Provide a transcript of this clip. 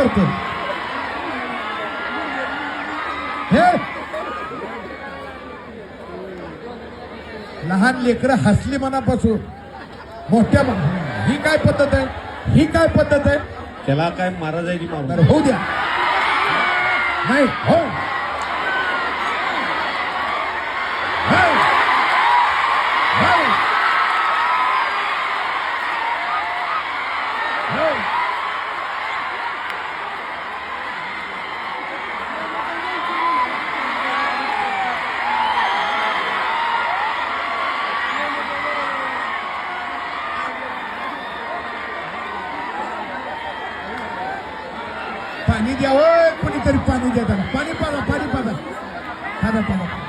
करतो हे लहान लेकरं हसली मनापासून मोठ्या ही काय पद्धत आहे ही काय पद्धत आहे त्याला काय मारा जायची मारणार होऊ द्या नाही हो पाणी द्यावं कोणीतरी पाणी द्या पाणी पाजा पाणी पाजा